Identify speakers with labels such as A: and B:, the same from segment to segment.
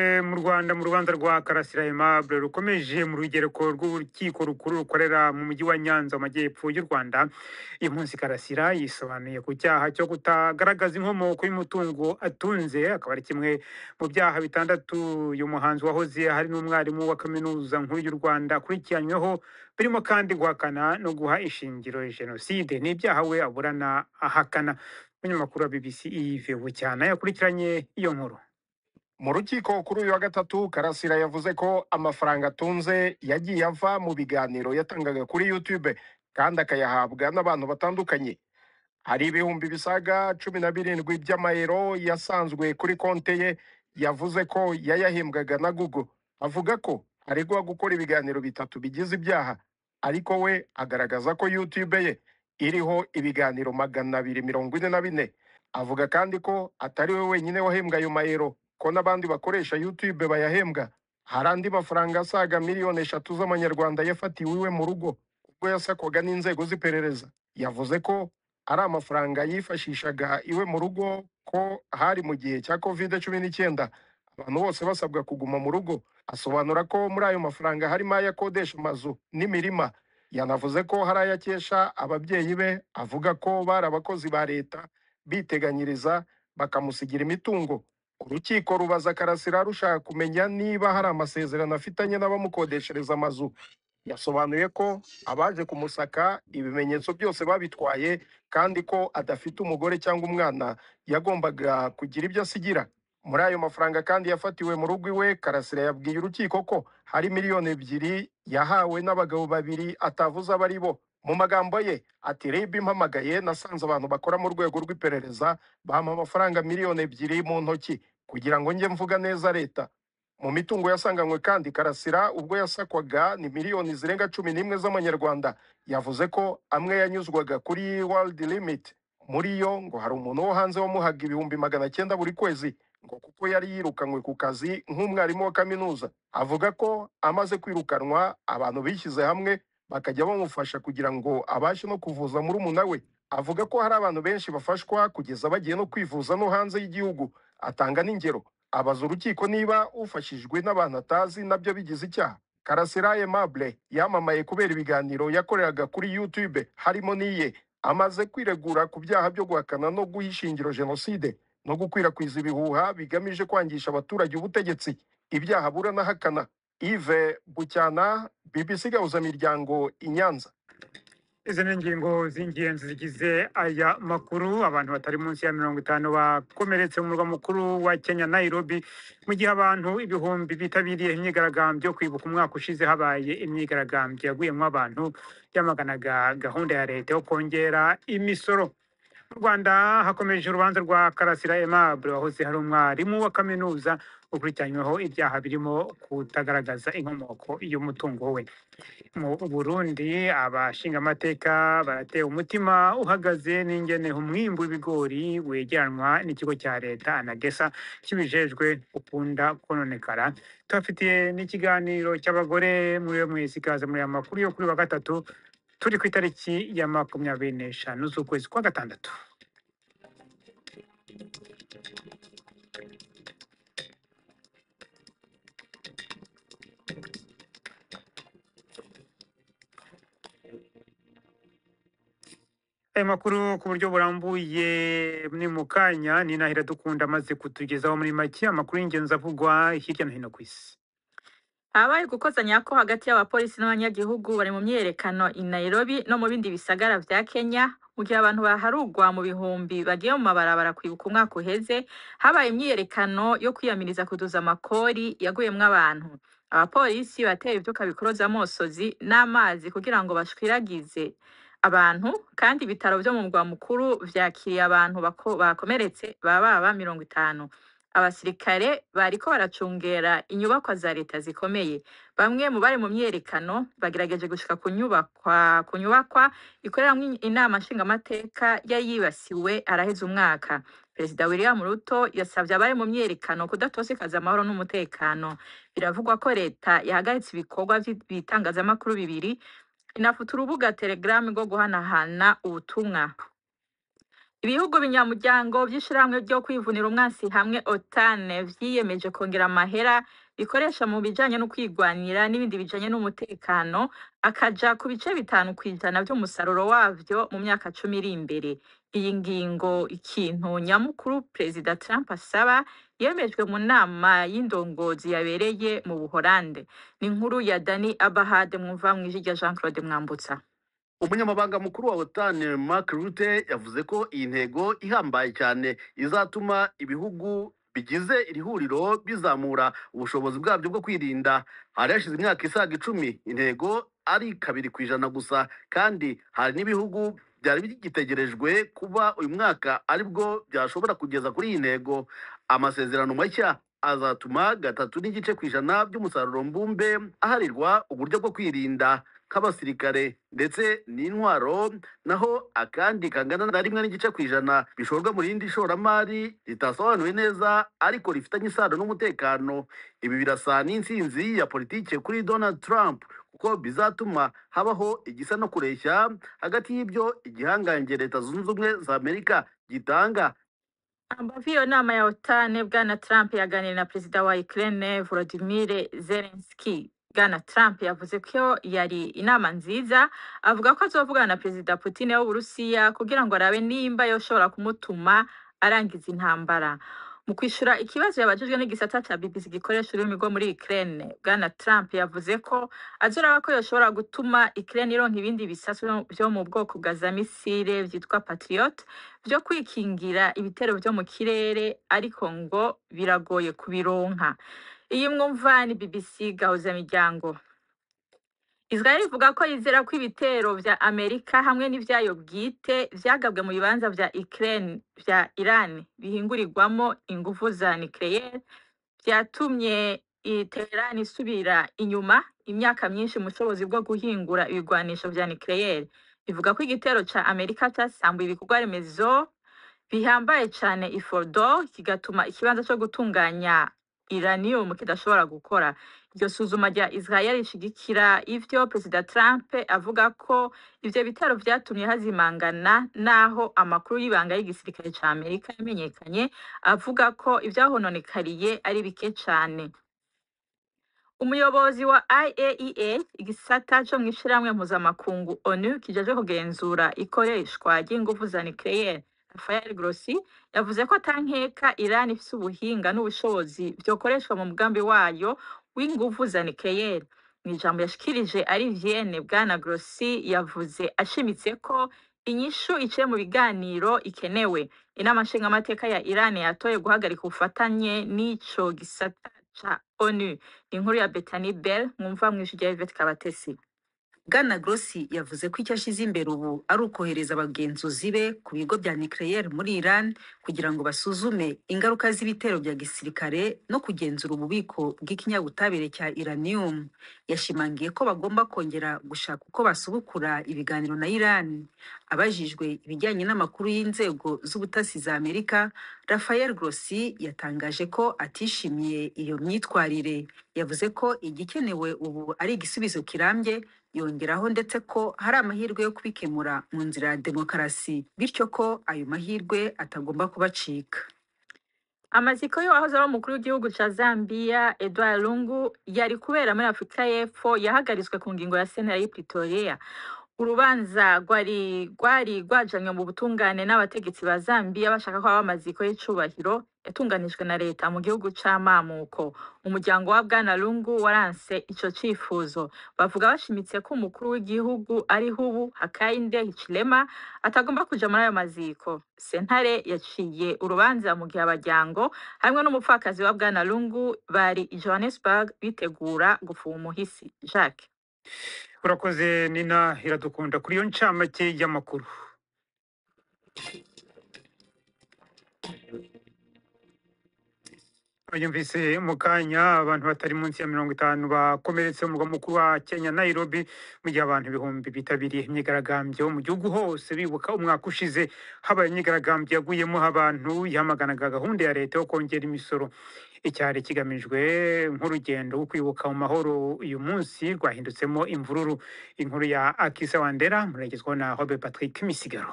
A: Mu Rwanda mu rubanza rwa Karasira Aimable rukomeje mu rugereko rw'urukiko rukuru rukorera mu mujyi wa Nyanza mu majyepfo y'u Rwanda. Uyu munsi Karasira yisobanuye ku cyaha cyo kutagaragaza inkomoko y'umutungo atunze, akaba ari kimwe mu byaha bitandatu uyu muhanzi wahoze hari n'umwarimu wa kaminuza nkuru y'u Rwanda akurikiranyweho, birimo kandi guhakana no guha ishingiro jenoside. Ni ibyaha we aburana ahakana. Umunyamakuru wa BBC Yves Bucyana yakurikiranye iyo nkuru.
B: Mu rukiko kuri uyu wa gatatu, Karasira yavuze ko amafaranga atunze yagiye ava mu biganiro yatangaga kuri YouTube kandi akayahabwa n'abantu batandukanye. Hari ibihumbi bisaga 17 by'amayero yasanzwe kuri konte ye, yavuze ko yayahembwaga na Google. Avuga ko aregwa gukora ibiganiro bitatu bigize ibyaha, ariko we agaragaza ko YouTube ye iriho ibiganiro 244. Avuga kandi ko atari we wenyine wahembwa ayo mayero, ko n'abandi bakoresha YouTube bayahembwa. Hari andi mafaranga asaga miliyoni 3 z'amanyarwanda yafatiwe iwe mu rugo ubwo yasakwaga n'inzego z'iperereza. Yavuze ko ari amafaranga yifashishaga iwe mu rugo, ko hari mu gihe cya COVID-19 abantu bose basabwa kuguma mu rugo. Asobanura ko muri ayo mafaranga harimo ayakodesha amazu n'imirima. Yanavuze ko hari ayakesha ababyeyi be, avuga ko bari abakozi ba leta biteganyiriza bakamusigira imitungo. Urukiko rubaza Karasira rushaka kumenya niba hari amasezerano afitanye n'abamukodeshereza amazu. Yasobanuye ko abaje kumusaka ibimenyetso byose babitwaye, kandi ko adafite umugore cyangwa umwana yagombaga kugira ibyo asigira. Muri ayo mafaranga kandi yafatiwe mu rugo iwe, Karasira yabwiye urukiko ko hari miliyoni 2 yahawe n'abagabo 2 atavuze abari bo. Mu magambo ye ati, RIB impamagaye nasanze abantu bakora mu rwego rw'iperereza bampa amafaranga miliyoni 2 mu ntoki kugira ngo njye mvuga neza leta. Mu mitungo yasanganywe kandi Karasira ubwo yasakwaga ni miliyoni zirenga 11 z'amanyarwanda. Yavuze ko amwe yanyuzwaga kuri World Limit. Muri yo ngo hari umuntu wo hanze wamuhaga ibihumbi 900 buri kwezi, ngo kuko yari yirukanywe ku kazi nk'umwarimu wa kaminuza. Avuga ko amaze kwirukanwa abantu bishyize hamwe bakajya bamufasha kugira ngo abashe no kuvuza murumuna we. Avuga ko hari abantu benshi bafashwa kugeza bagiye no kwivuza no hanze y'igihugu. Atanga n'ingero. Abaza urukiko niba ufashijwe n'abantu atazi nabyo bigize icyaha. Karasira Aimable yamamaye kubera ibiganiro yakoreraga kuri YouTube harimo n'iye. Amaze kwiregura ku byaha byo guhakana no guha ishingiro jenoside no gukwirakwiza ibihuha bigamije kwangisha abaturage ubutegetsi. Ibyaha aburana ahakana. Yves Bucyana, BBC Gahuzamiryango i Nyanza.
A: Izi ni ingingo z'ingenzi zigize aya makuru. Abantu batari munsi ya 50 bakomeretse mu murwa mukuru wa Kenya Nairobi, mu gihe abantu ibihumbi bitabiriye imyigaragambyo kwibuka umwaka ushize habaye imyigaragambyo yaguyemo abantu yamaganaga gahunda ya leta yo kongera imisoro. Mu Rwanda hakomeje urubanza rwa Karasira Aimable wahoze hari umwarimu wa kaminuza ukurikiranyweho ibyaha birimo kutagaragaza inkomoko y'umutungo we. Mu Burundi abashingamateka baratewe umutima uhagaze n'ingene umwimbu w'ibigori wegeranwa n'ikigo cya leta Anagesa kibijejwe ukunda kononekara. Tubafitiye n'ikiganiro cy'abagore muri yo mwese, ikaze muri aya makuru yo kuri wa gatatu turi ku itariki ya 25 z'ukwezi kwa gatandatu. Aya makuru ku buryo burambuye ni mu kanya. Ni Nahira Dukunda amaze kutugezaho muri make amakuru y'ingenzi avugwa hirya no hino ku isi.
C: Habaye gukozanya ko hagati y'abapolisi n'abanyagihugu bari mu myerekano i Nairobi no mu bindi bisagara vya Kenya, mu gihe abantu baharugwa mu bihumbi bagiye mu mabarabara kwibuka umwaka uheze habaye imyerekano yo kwiyamiriza kuduza amakori yaguyemwo abantu. Abapolisi bateye ivyuka bikoroza amosozi n'amazi kugira ngo bashwiragize abantu, kandi ibitaro vyo mu murwa mukuru vyakiriye abantu bakomeretse baba 50. Abasirikare bariko baracungera inyubakwa za leta zikomeye. Bamwe mu bari mu myerekano bagerageje gushika ku nyubakwa ikoreramwo inama nshingamateka yayibasiwe araheze umwaka. Perezida William Ruto yasavye abari mu myerekano kudatosekaza amahoro n'umutekano. Biravugwa ko leta yahagaritse ibikorwa by'ibitangazamakuru 2, inafuta urubuga Telegram rwo guhanahana ubutumwa. Ibihugu binyamuryango vy'ishirahamwe ryo kwivunira umwansi hamwe OTAN vyiyemeje kongera amahera bikoresha mu bijanye no kwigwanira n'ibindi bijanye n'umutekano akaja ku bice 5% vy'umusaruro wavyo mu myaka 10 iri imbere. Iyi ngingo ikintu nyamukuru Perezida Trump asaba yemejwe mu nama y'indongozi yabereye mu Buholande. Ni inkuru ya Dani Abahad mwumva mw'ijwi rya Jean Claude Mwambutsa.
D: umunyamabanga mukuru wa OTAN Mark Rutte yavuze ko iyi ntego ihambaye cyane izatuma ibihugu bigize iri huriro bizamura ubushobozi bwabyo bwo kwirinda. Hari hashize imyaka isaga 10 intego ari 2% gusa, kandi hari n'ibihugu byari bigitegerejwe kuba uyu mwaka aribwo byashobora kugeza kuri iyi ntego. Amasezerano mashya azatuma 3.5% by'umusaruro mbumbe aharirwa uburyo bwo kwirinda nk'abasirikare ndetse n'intwaro, naho akandi kangana na 1.5% bishorwa mu rindi shoramari ritasobanuwe neza ariko rifitanye isano n'umutekano. Ibi birasa n'intsinzi ya politike kuri Donald Trump kuko bizatuma habaho igisa no kureshya hagati y'ibyo igihangange Leta Zunze Ubumwe za Amerika gitanga.
C: Hambavu iyo nama ya OTAN, Bwana Trump yaganiriye na Perezida wa Ukraine Volodymyr Zelensky. Bwana Trump yavuze ko yari inama nziza, avuga ko azovugana na Perezida Putin w'Uburusiya kugira ngo arabe nimba yoshobora kumutuma arangiza intambara. Mu kwishura ikibazo yabajijwe n'igisata ca BBC gikoresha ururimi rwo muri Ukraine, Bwana Trump yavuze ko azoraba ko yoshobora gutuma Ukraine ironka ibindi bisasu vyo mu bwoko bwa za misile vyitwa Patriot vyo kwikingira ibitero vyo mu kirere, ariko ngo biragoye kubironka. Iyi mwumva ni BBC Gahuza Miryango. Israel ivuga ko yizera ko ibitero vya Amerika hamwe n'ivyayo bwite vyagabwe mu bibanza vya Ukraine vya Iran bihingurirwamo ingufu za nucleaire vyatumye Tehran isubira inyuma imyaka myinshi mu bushobozi bwo guhingura ibigwanisho vya nucleaire. Ivuga ko igitero ca Amerika casambuye ibikorwa remezo bihambaye cane i Fordo, kigatuma ikibanza co gutunganya uranium kidashobora gukora. Iryo suzuma rya Israel rishigikira ivyo Perezida Trump avuga ko ivyo bitero vyatumye hazimangana, naho amakuru y'ibanga y'igisirikare ca Amerika yamenyekanye avuga ko ivyahononekariye ari bike cane. Umuyobozi wa IAEA, igisata co mw'ishirahamwe mpuzamakungu ONU kijeje kugenzura ikoreshwa ry'ingufu za nucleaire, Rafael Grossi, yavuze ko atankeka Iran ifise ubuhinga n'ubushobozi vyokoreshwa mu mugambi wayo w'ingufu za nucleaire. Mw'ijambo yashikirije ari Vienne, Bwana Grossi yavuze ashimitse ko inyishu iciye mu biganiro ikenewe. Inama nshingamateka ya Iran yatoye guhagarika ubufatanye n'ico gisata ca ONU. Inkuru ya Bethany Bell mwumva mw'ijwi rya Yvette Kabatesi.
E: Bwana Grossi yavuze ko icyo ashize imbere ubu ari ukohereza abagenzuzi be ku bigo bya nucleaire muri Iran kugira ngo basuzume ingaruka z'ibitero bya gisirikare no kugenzura ububiko bw'ikinyabutabire cya uranium. Yashimangiye ko bagomba kongera gushaka uko basubukura ibiganiro na Iran. Abajijwe ibijyanye n'amakuru y'inzego z'ubutasi za Amerika, Rafael Grossi yatangaje ko atishimiye iyo myitwarire. Yavuze ko igikenewe ubu ari igisubizo kirambye, yongeraho ndetse ko hari amahirwe yo kubikemura mu nzira ya demokarasi, bityo ko ayo mahirwe atagomba kubacika.
C: Amaziko y'uwahoze ari umukuru w'igihugu ca Zambia Edouard Lungu yari kubera muri Afrika y'Epfo yahagaritswe ku ngingo ya sentare y'i Pretoria. Urubanza rwari rwajanywe mu butungane n'abategetsi ba Zambia bashaka ko amaziko y'icubahiro yatunganijwe na leta mu gihugu c'amamuko. Umuryango wa Bwana Lungu waranse ico cifuzo. Bavuga bashimitse ko umukuru w'igihugu ari hubu Hakainde Hichilema atagomba kuja muri ayo maziko. Sentare yaciye urubanza mu gihe abaryango hamwe n'umupfakazi wa Bwana Lungu bari i Johannesburg bitegura gufuha umuhisi. Jacques.
A: Urakoze Nina Iradukunda kuri iyo ncamake y'amakuru. Yumvise mu kanya abantu batari munsi ya 50 bakomeretse mu murwa mukuru wa Kenya Nairobi, mu gihe abantu ibihumbi bitabiriye imyigaragambyo mu gihugu hose bibuka umwaka ushize habaye imyigaragambyo yaguyemo abantu yamaganaga gahunda ya leta yo kongera imisoro. Icyari kigamijwe nk'urugendo rwo kwibuka mu mahoro uyu munsi rwahindutsemo imvururu. Inkuru ya Akisa Wandera muragezwaho na Robert Patrick Misigaro.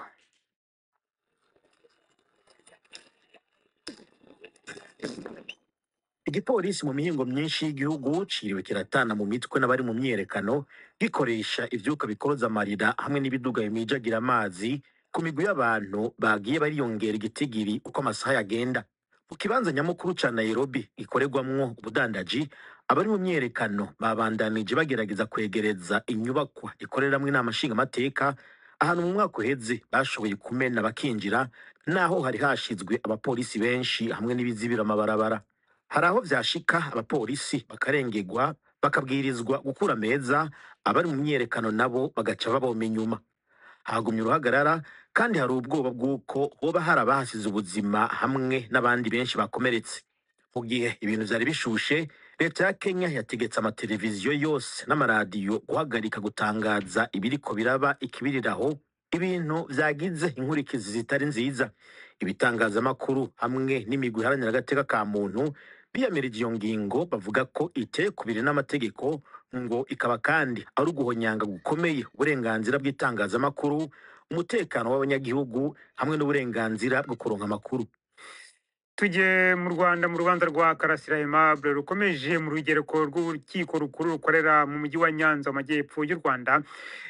F: Igipolisi mu mihingo myinshi y'igihugu ciriwe kiratana mu mitwe n'abari mu myiyerekano gikoresha ivyuka bikoroza amarira hamwe n'ibiduga bimijagira amazi ku migwi y'abantu bagiye bariyongera igitigiri uko amasaha yagenda. Mu kibanza nyamukuru ca Nairobi gikorerwamwo ubudandaji, abari mu myiyerekano babandanije bagerageza kwegereza inyubakwa ikoreramwo inama nshingamateka, ahantu mu mwaka uheze bashoboye kumena bakinjira, naho hari hashizwe abapolisi benshi hamwe n'ibizibira amabarabara. Hari aho vyashika abapolisi bakarengerwa bakabwirizwa gukura meza, abari mu myiyerekano nabo bagaca baboma inyuma. Hagumye uruhagarara kandi hari ubwoba bw'uko hoba hari abahasize ubuzima hamwe n'abandi benshi bakomeretse. Mu gihe ibintu vyari bishushe, leta ya Kenya yategetse amateleviziyo yose n'amaradiyo guhagarika gutangaza ibiriko biraba ikibiriraho, ibintu vyagize inkurikizi zitari nziza. Ibitangazamakuru hamwe n'imigwi iharanira agateka ka muntu biyamirije iyo ngingo, bavuga ko iteye kubiri n'amategeko, ngo ikaba kandi ari uguhonyanga gukomeye uburenganzira bw'itangazamakuru, umutekano w'abanyagihugu hamwe n'uburenganzira bwo kuronka amakuru.
A: Tujye mu Rwanda mu rubanza rwa Karasira Aimable rukomeje mu rugereko rw'urukiko rukuru rukorera mu mujyi wa Nyanza mu majyepfo y'u Rwanda.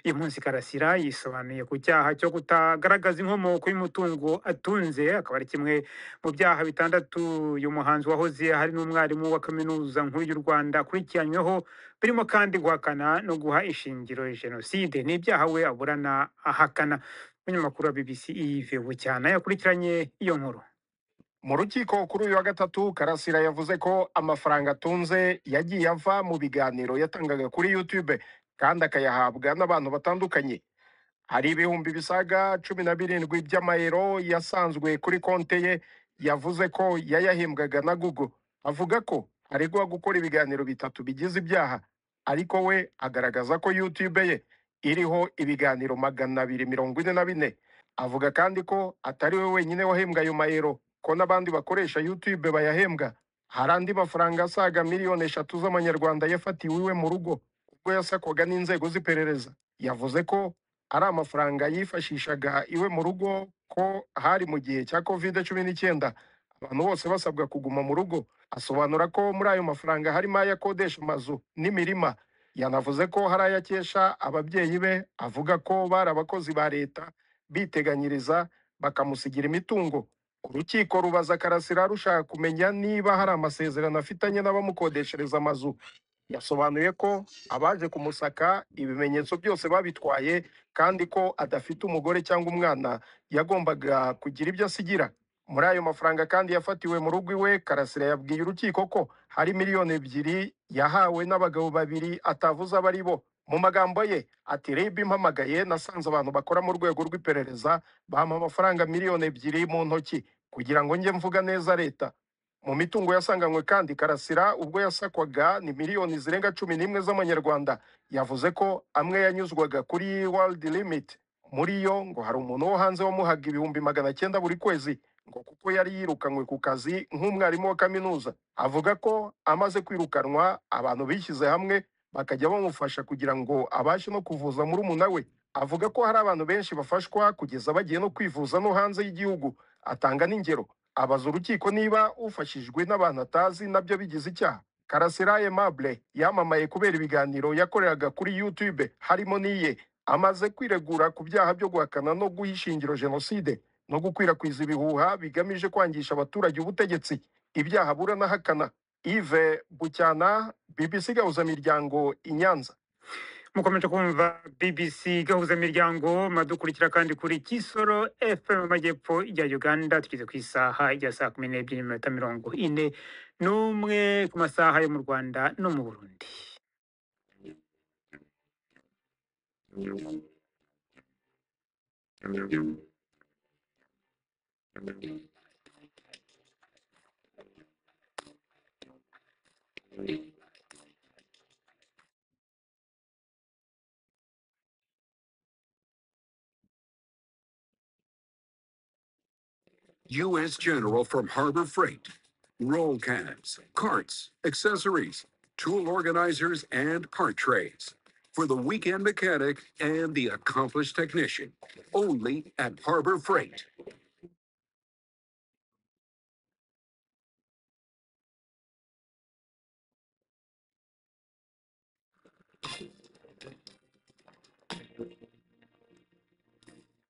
A: Uyu munsi Karasira yisobanuye ku cyaha cyo kutagaragaza inkomoko y'umutungo atunze, akaba ari kimwe mu byaha bitandatu uyu muhanzi wahoze hari n'umwarimu wa kaminuza nkuru y'u Rwanda akurikiranyweho, birimo kandi guhakana no guha ishingiro jenoside. Ni ibyaha we aburana ahakana. Umunyamakuru wa BBC Yves Bucyana yakurikiranye iyo nkuru.
B: Mu rukiko kuri uyu wa gatatu, Karasira yavuze ko amafaranga atunze yagiye ava mu biganiro yatangaga kuri YouTube kandi akayahabwa n'abantu batandukanye. Hari ibihumbi bisaga 17 by'amayero yasanzwe kuri konte ye, yavuze ko yayahembwaga na Google. Avuga ko aregwa gukora ibiganiro bitatu bigize ibyaha, ariko we agaragaza ko YouTube ye iriho ibiganiro 244. Avuga kandi ko atari we wenyine wahembwa ayo mayero, ko n'abandi bakoresha YouTube bayahembwa. Hari andi mafaranga asaga miliyoni 3 z'amanyarwanda yafatiwe iwe mu rugo ubwo yasakwaga n'inzego z'iperereza. Yavuze ko ari amafaranga yifashishaga iwe mu rugo, ko hari mu gihe cya COVID-19 abantu bose basabwa kuguma mu rugo. Asobanura ko muri ayo mafaranga harimo ayakodesha amazu n'imirima. Yanavuze ko hari ayakesha ababyeyi be, avuga ko bari abakozi ba leta biteganyiriza bakamusigira imitungo. Urukiko rubaza Karasira rushaka kumenya niba hari amasezerano afitanye n'abamukodeshereza amazu. Yasobanuye ko abaje kumusaka ibimenyetso byose babitwaye kandi ko adafite umugore cyangwa umwana yagombaga kugira ibyo asigira. Muri ayo mafaranga kandi yafatiwe mu rugo iwe, Karasira yabwiye urukiko ko hari miliyoni 2 yahawe n'abagabo 2 atavuze abari bo. Mu magambo ye ati, RIB impamagaye nasanze abantu bakora mu rwego rw'iperereza bampa amafaranga miliyoni 2 mu ntoki kugira ngo njye mvuga neza leta. Mu mitungo yasanganywe kandi Karasira ubwo yasakwaga ni miliyoni zirenga 11 z'amanyarwanda. Yavuze ko amwe yanyuzwaga kuri World Limit. Muri yo ngo hari umuntu wo hanze wamuhaga ibihumbi 900 buri kwezi, ngo kuko yari yirukanywe ku kazi nk'umwarimu wa kaminuza. Avuga ko amaze kwirukanwa abantu bishyize hamwe bakajya bamufasha kugira ngo abashe no kuvuza murumuna we. Avuga ko hari abantu benshi bafashwa kugeza bagiye no kwivuza no hanze y'igihugu. Atanga n'ingero. Abaza urukiko niba ufashijwe n'abantu atazi nabyo bigize icyaha. Karasira Aimable yamamaye kubera ibiganiro yakoreraga kuri YouTube harimo n'iye. Amaze kwiregura ku byaha byo guhakana no guha ishingiro jenoside no gukwirakwiza ibihuha bigamije kwangisha abaturage ubutegetsi. Ibyaha aburana ahakana. Yves Bucyana, BBC Gahuzamiryango i Nyanza.
A: Mukomeje kumva BBC Gahuzamiryango, madukurikira kandi kuri Kisoro FM mu majyepfo ya Uganda. Tugeze ku isaha ya saa 12:41 ku masaha yo mu Rwanda no mu Burundi.
G: U.S. General from Harbor Freight. Roll cabs, carts, accessories, tool organizers, and part trays. For the weekend mechanic and the accomplished technician. Only at Harbor Freight.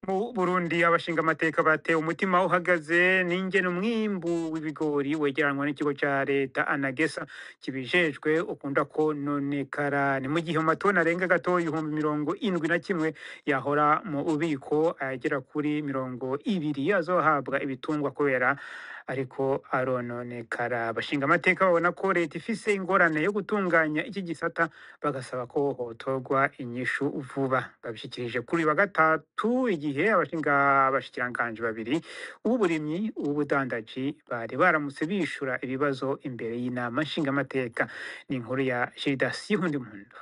A: Mu Burundi abashingamateka batewe umutima uhagaze n'ingene umwimbu w'ibigori wegeranwa n'ikigo ca leta Anagesa kibijejwe ukunda kononekara. Ni mu gihe mu matoni arenga gato 71,000 yahora mu bubiko ayagera kuri 20 azohabwa ibitungwa kubera ariko arononekara. Abashingamateka babona ko leta ifise ingorane yo gutunganya iki gisata bagasaba ko hotorwa inyishu vuba. Babishikirije kuri wa gatatu igihe abashikiranganji babiri uw'uburimyi uw'ubudandaji bari baramutse bishura ibibazo imbere y'inama nshingamateka. Ni inkuru ya Gildas Hundimundo.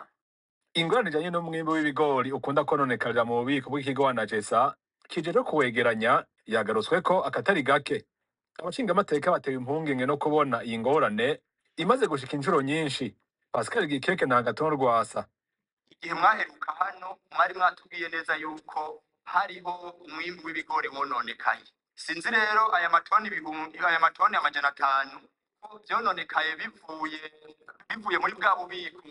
H: Ingorane ijanye n'umwimbu w'ibigori ukunda kononekarira mu bubiko bw'ikigo Anagesa kije no kuwegeranya yagarutsweko akatari gake. Abashingamateka batewe impungenge no kubona iyi ngorane imaze gushika inshuro nyinshi. Pascal Gikeke na Agathon Rwasa.
I: Igihe mwaheruka hano mwari mwatubwiye neza yuko hariho umwimbu w'ibigori wononekaye. Sinzi rero aya matoni 500 ko vyononekaye bivuye muri bwa bubiko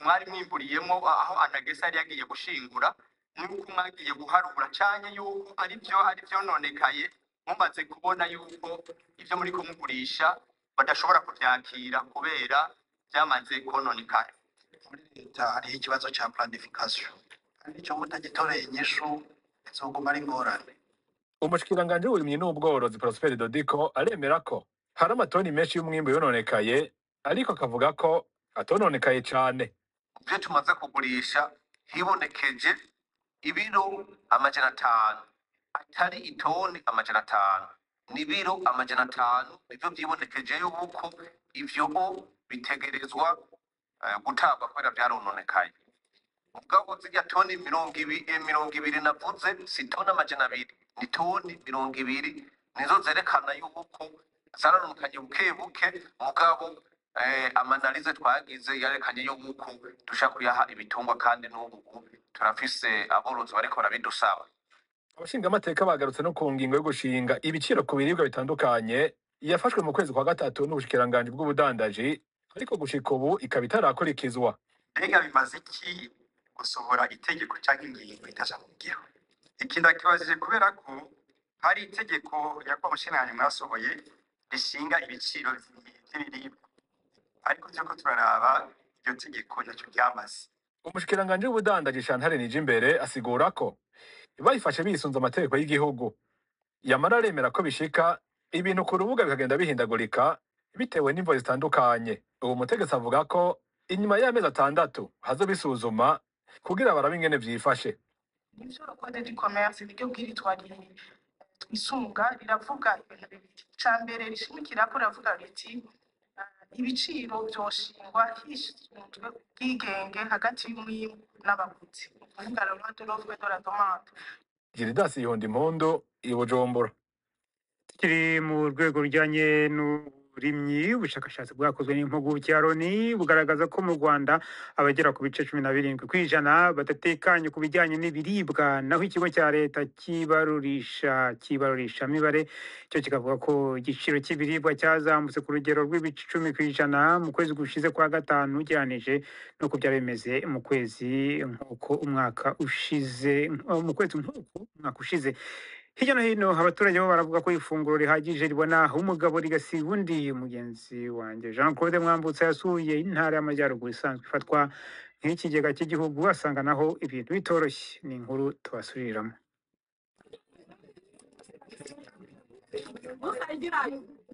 I: mwari mwimburiyemo aho Anagesa yari yagiye gushingura, nuko mwagiye guharura canye yuko ari vyononekaye mumaze kubona yuko ivyo muri kumugurisha badashobora kuvyakira kubera byamaze kononekara. Muri leta hariho ikibazo ca planification kandi ico mutagitoreye inyishu izoguma ari ingorane.
H: Umushikiranganji w'uburimyi n'ubworozi Prosper Dodiko aremera ko hari amatoni menshi y'umwimbu yononekaye, ariko akavuga ko atononekaye cane.
I: Ivyo tumaze kugurisha hibonekeje ibiro 500, atari itoni 500, ni biro 500 nivyo vyibonekeje yuko ivyo bitegerezwa gutabwa kubera vyarononekaye. Mugabo zirya toni 20 navuze si toni 200, ni toni 20 nizo zerekana yuko zarononekaye buke mugabo amanalize twagize yarekanye yuko dusha kuyaha ibitungwa kandi n'ubu turafise aborozi bariko barabidusaba.
H: Abashingamateka bagarutse no ku ngingo yo gushinga ibiciro ku biribwa bitandukanye yafashwe mu kwezi kwa gatatu n'ubushikiranganji bw'ubudandaji, ariko gushika ubu ikaba itarakurikizwa.
I: Mbega bimaze iki gusohora itegeko cyangwa ingingo itaja mu ngiro? Ikindi akibajije kubera ko hari itegeko yakwa mushinganyi mwasohoye rishinga ibiciro by'ibiribwa, ariko ko turaraba iryo tegeko ntacyo ryamaze.
H: Umushikiranganji w'ubudandaji Chantal Nijimbere asigura ko bayifashe bisunze amategeko y'igihugu, yamara aremera ko bishika ibintu ku rubuga bikagenda bihindagurika bitewe n'imvo zitandukanye. Uwo mutegetsi avuga ko inyuma y'amezi 6 hazobisuzuma kugira barabe ingene vyifashe.
J: Ivyo code du commerce niryo bwiritwa twisunga riravuga ibintu bibiri. Ca mbere rishimikira ko riravuga riti ibiciro vyoshingwa hisunzwe ubwigenge hagati y'umwimbu n'abaguzi. Ukuvuga le droit de l'offre et de la demande.
H: Gildas Hundimundo i Bujumbura.
A: Kiri mu rwego rujyanye n'uburimyi, ubushakashatsi bwakozwe n'impuguke ya Loni bugaragaza ko mu Rwanda abagera ku bice 17% badatekanye ku bijyanye n'ibiribwa, naho ikigo cya leta kibarurisha mibare cyo kikavuga ko igiciro cy'ibiribwa cyazamutse ku rugero rw'ibice 10% mu kwezi gushize kwa gatanu ugereranije nuko byari bimeze mu kwezi nk'uko umwaka ushize. Hirya no hino abaturage bo baravuga ko ifunguro rihagije ribona umugabo rigasiba undi. Mugenzi wanjye Jean Claude Mwambutsa yasuye intara y'Amajyaruguru isanzwe ifatwa nk'ikigega cy'igihugu, asanga naho ibintu bitoroshye. Ni inkuru tubasubiriramo.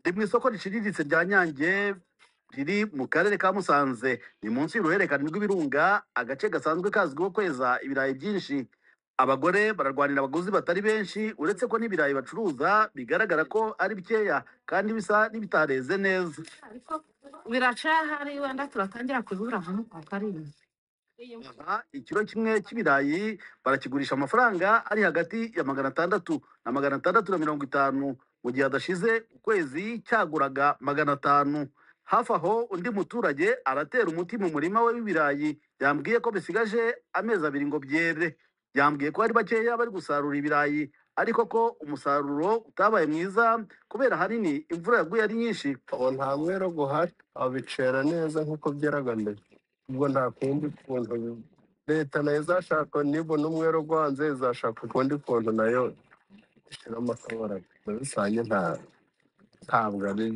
D: Ndi mu isoko riciriritse rya Nyange riri mu karere ka Musanze, ni munsi y'uruhererekane rw'ibirunga, agace gasanzwe kazwiho kweza ibirayi byinshi. Abagore bararwanira abaguzi batari benshi, uretse ko n'ibirayi bacuruza bigaragara ko ari bikeya kandi bisa n'ibitareze neza.
K: Biracahari wenda turatangira kubibura mu kwa karindwi.
D: Ikiro kimwe cy'ibirayi barakigurisha amafaranga ari hagati ya 600 na 650, mu gihe adashize ukwezi cyaguraga 500. Hafi aho undi muturage aratera umuti mu murima we w'ibirayi, yambwiye ko bisigaje amezi 2 ngo byere. Yambwiye ko ari bakeya bari gusarura ibirayi, ariko ko umusaruro utabaye mwiza kubera hanini imvura yaguye ari nyinshi.
L: Nta mwero guhari, abicera neza nkuko byeraga mbere. ubwo nta kundi kuntu leta nayo izashaka nibona umwero gwanze izashaka ukundi kuntu nayo ishiramo akabaraga muri rusange ntabwo ari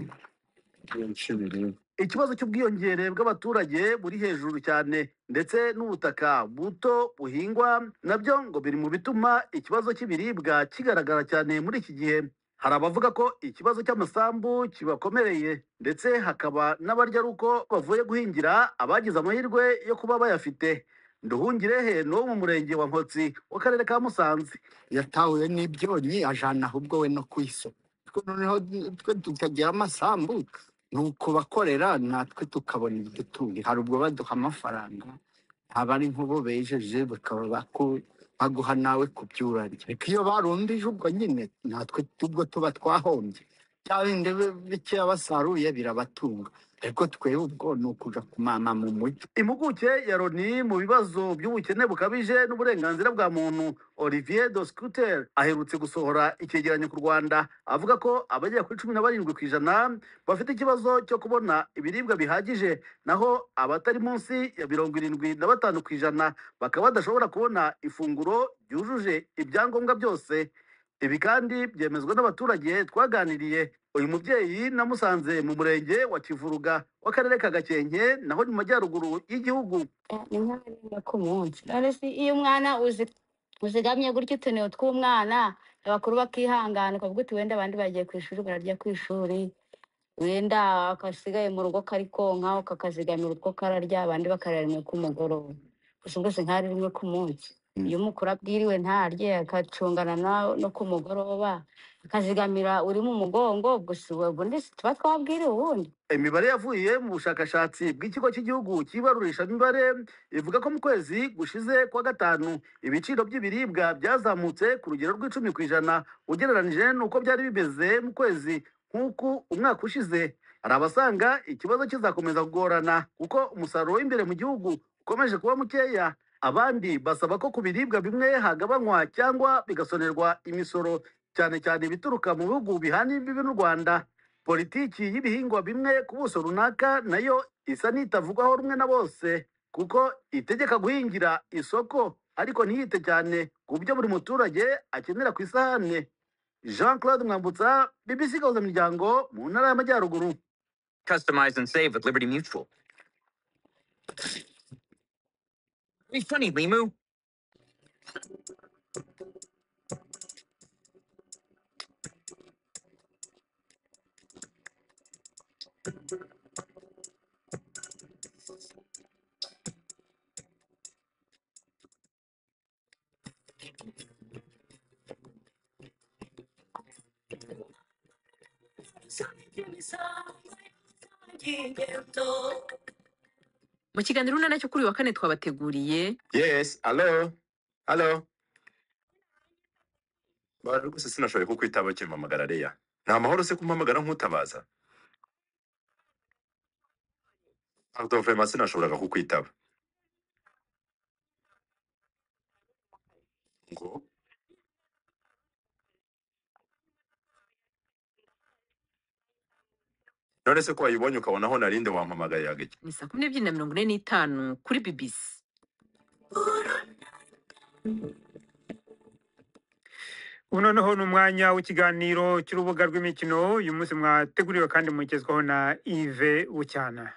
L: byinshi biribwa.
D: Ikibazo cy'ubwiyongere bw'abaturage buri hejuru cyane ndetse n'ubutaka buto buhingwa nabyo ngo biri mu bituma ikibazo cy'ibiribwa kigaragara cyane muri iki gihe. Hari abavuga ko ikibazo cy'amasambu kibakomereye ndetse hakaba n'abarya ari uko bavuye guhingira abagize amahirwe yo kuba bayafite. Nduhungirehe ni wo mu murenge wa Nkotsi w'akarere ka Musanze.
M: Yatahuye n'ibyonnyi ajana ahubwo we no ku isoko, noneho twe tukagira amasambu nuko bakorera natwe tukabona ibidutunga. Hari ubwo baduha amafaranga aba ari nk'ubu bejeje bakaba baguha nawe kubyurarya, ariko iyo barumbije ubwo nyine natwe ubwo tuba twahombye. Bya bindi bikeya basaruye birabatunga, ariko twebwe ubwo ni ukuja kumama mu mujyi.
D: Impuguke ya Loni mu bibazo by'ubukene bukabije n'uburenganzira bwa muntu Olivier Doscuter aherutse gusohora icyegeranyo ku Rwanda avuga ko abagera kuri 17% bafite ikibazo cyo kubona ibiribwa bihagije, naho abatari munsi ya 75% bakaba badashobora kubona ifunguro ryujuje ibyangombwa byose. Ibi kandi byemezwa n'abaturage twaganiriye. Uyu mubyeyi namusanze mu murenge wa Kivuruga w'akarere ka Gakenke naho mu majyaruguru y'igihugu.
K: ni nk'aho ku munsi none se iyo umwana uzigamye gutyo utuntu tw'umwana abakuru bakihangana ukavuga uti wenda abandi bagiye ku ishuri bararya ku ishuri, wenda akasigaye mu rugo kari konka ukakazigamira utwo kararya abandi bakarara rimwe ku mugoroba, gusa ubwo nk'ari rimwe ku munsi. Iyo umukuru abwiriwe ntarye akacungana no ku mugoroba akazigamira uri mu mugongo, gusa ubundi tuba twabwiriwe ubundi.
D: Imibare yavuye mu bushakashatsi bw'ikigo cy'igihugu cy'ibarurishamibare ivuga ko mu kwezi gushize kwa gatanu ibiciro by'ibiribwa byazamutse ku rugero rw'10% ugereranije n'uko byari bimeze mu kwezi nk'uku umwaka ushize. Hari abasanga ikibazo kizakomeza kugorana kuko umusaruro w'imbere mu gihugu ukomeje kuba mukeya. Abandi basaba ko ku biribwa bimwe hagabanywa cyangwa bigasonerwa imisoro, cyane cyane ibituruka mu bihugu bihana imbibi n'u Rwanda. Politiki y'ibihingwa bimwe ku buso runaka nayo isa n'itavugwaho rumwe na bose, kuko itegeka guhingira isoko ariko ntiyite cyane ku byo buri muturage akenera ku isahane. Jean Claude Mwambutsa, BBC Gahuzamiryango mu ntara y'Amajyaruguru.
N: Customize and save with Liberty Mutual. Be funny, Limu.
E: Mu kiganiro urunana cyo kuri wa kane twabateguriye.
O: Yes, hello. Hello. Bari rwose sinashoboye kukwitaba kimpamagara Leya. Nta mahoro se kumpamagara nk'utabaza. Pardon, vraiment sinashoboraga kukwitaba. Ngo none se ko wayibonye ukabona aho narinde wampamagaye agake.
E: Ni saa 12:45 kuri BBC.
A: Ubu noneho ni umwanya w'ikiganiro cy'urubuga rw'imikino. Uyu munsi mwateguriwe kandi mugezwaho na Yves Bucyana.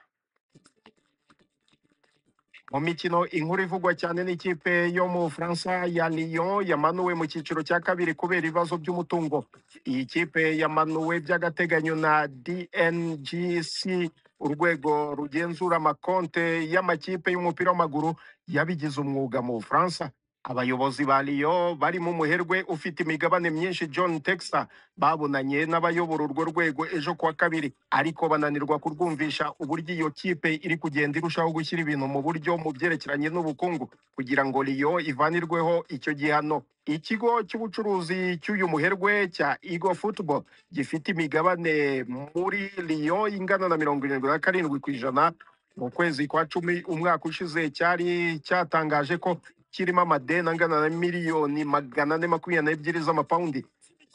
B: Mu mikino inkuru ivugwa cyane n'ikipe yo mu Bufaransa ya Lyon yamanuwe mu cyiciro cya kabiri kubera ibibazo by'umutungo. Iyi kipe yamanuwe by'agateganyo na DNGC, urwego rugenzura amakonte y'amakipe y'umupira w'amaguru yabigize umwuga mu Bufaransa. Abayobozi ba Lyon bari mu muherwe ufite imigabane myinshi John Textor babonanye n'abayobora urwo rwego ejo kuwa kabiri, ariko bananirwa kurwumvisha uburyo iyo kipe iri kugenda irushaho gushyira ibintu mu buryo mu byerekeranye n'ubukungu kugira ngo Lyon ivanirweho icyo gihano. Ikigo cy'ubucuruzi cy'uyu muherwe cya Eagle Football gifite imigabane muri Lyon ingana na 77% mu kwezi kwa 10 umwaka ushize cyari cyatangaje ko kirimo amadeni angana na miliyoni 422 z'amapawundi.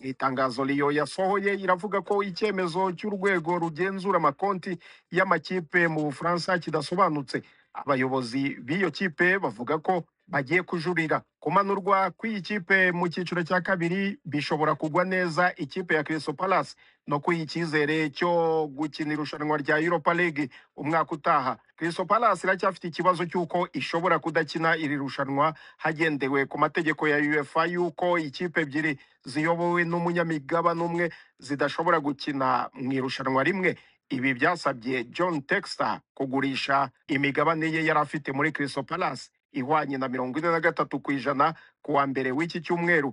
B: Itangazo Lyon yasohoye iravuga ko icyemezo cy'urwego rugenzura amakonti y'amakipe mu Bufaransa kidasobanutse. abayobozi b'iyo kipe bavuga ko bagiye kujurira kumanurwa kw'iyi kipe mu cyiciro cya kabiri bishobora kugwa neza ikipe ya Crystal Palace no kwiha icyizere cyo gukina irushanwa rya Europa League umwaka utaha. Crystal Palace iracyafite ikibazo cy'uko ishobora kudakina iri rushanwa hagendewe ku mategeko ya UEFA y'uko ikipe ebyiri ziyobowe n'umunyamigabane umwe zidashobora gukina mu irushanwa rimwe. Ibi byasabye John Textor kugurisha imigabane ye yari afite muri Crystal Palace ihwanye na 43% ku wa mbere w'iki cyumweru.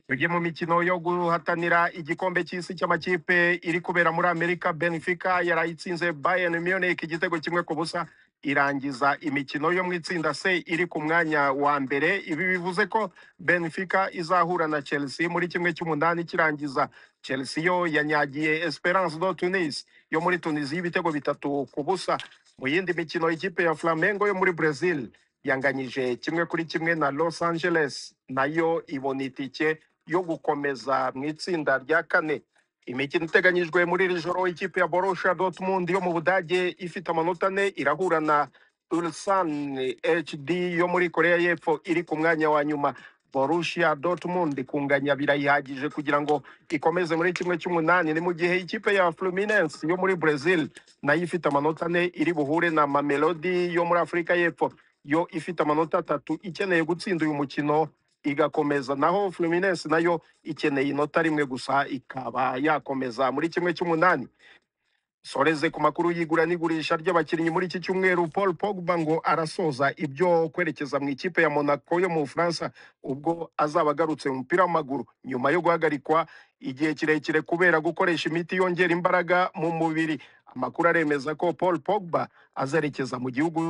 B: Tujye mu mikino yo guhatanira igikombe cy'isi cy'amakipe iri kubera muri Amerika. Benfica yarayitsinze Bayern Munich igitego kimwe ku busa irangiza imikino yo mu itsinda C iri ku mwanya wa mbere. Ibi bivuze ko Benfica izahura na Chelsea muri kimwe cy'umunani kirangiza. Chelsea yo yanyagiye Esperance de Tunis yo muri Tunisia ibitego 3 ku busa. Mu yindi mikino ikipe ya Flamengo yo muri Brazil yanganyije 1-1 na Los Angeles, nayo ibona itike yo gukomeza mu itsinda rya kane. Imikino iteganyijwe muri iri joro, ikipe ya Borussia Dortmund yo mu Budage ifite amanota 4 irahura na Ulsan HD yo muri Korea y'Epfo iri ku mwanya wa nyuma. Borussia Dortmund kunganya birayihagije kugira ngo ikomeze muri kimwe cy'umunani. Ni mu gihe ikipe ya Fluminense yo muri Brazil nayo ifite amanota 4 iri buhure na Mamelodi yo muri Afurika y'Epfo yo ifite amanota 3 ikeneye gutsinda uyu mukino igakomeza, naho Fluminense nayo ikeneye inota rimwe gusa ikaba yakomeza muri kimwe cy'umunani. Soreze ku makuru y'igura n'igurisha ry'abakinnyi muri iki cyumweru. Paul Pogba ngo arasoza ibyo kwerekeza mu ikipe ya Monaco yo mu Bufaransa ubwo azaba agarutse mu mupira w'amaguru nyuma yo guhagarikwa igihe kirekire kubera gukoresha imiti yongera imbaraga mu mubiri. Amakuru aremeza ko Paul Pogba azerekeza mu gihugu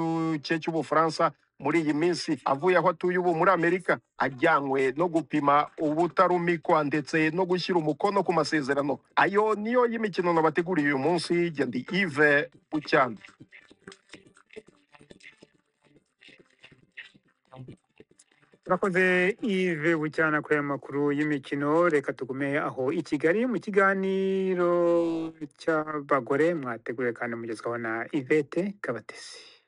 B: cye cy'Ubufaransa muri iyi minsi avuye aho atuye ubu muri Amerika, ajyanywe no gupima ubutarumikwa ndetse no gushyira umukono ku masezerano. Ayo niyo y'imikino nabateguriye uyu munsi. Ndi Yves Bucyana.
A: Turakoze Yves Bucyana kuri aya makuru y'imikino. Reka tugume aho i Kigali mu kiganiro cy'abagore mwateguriwe kandi mugezwaho na Yvette Kabatesi.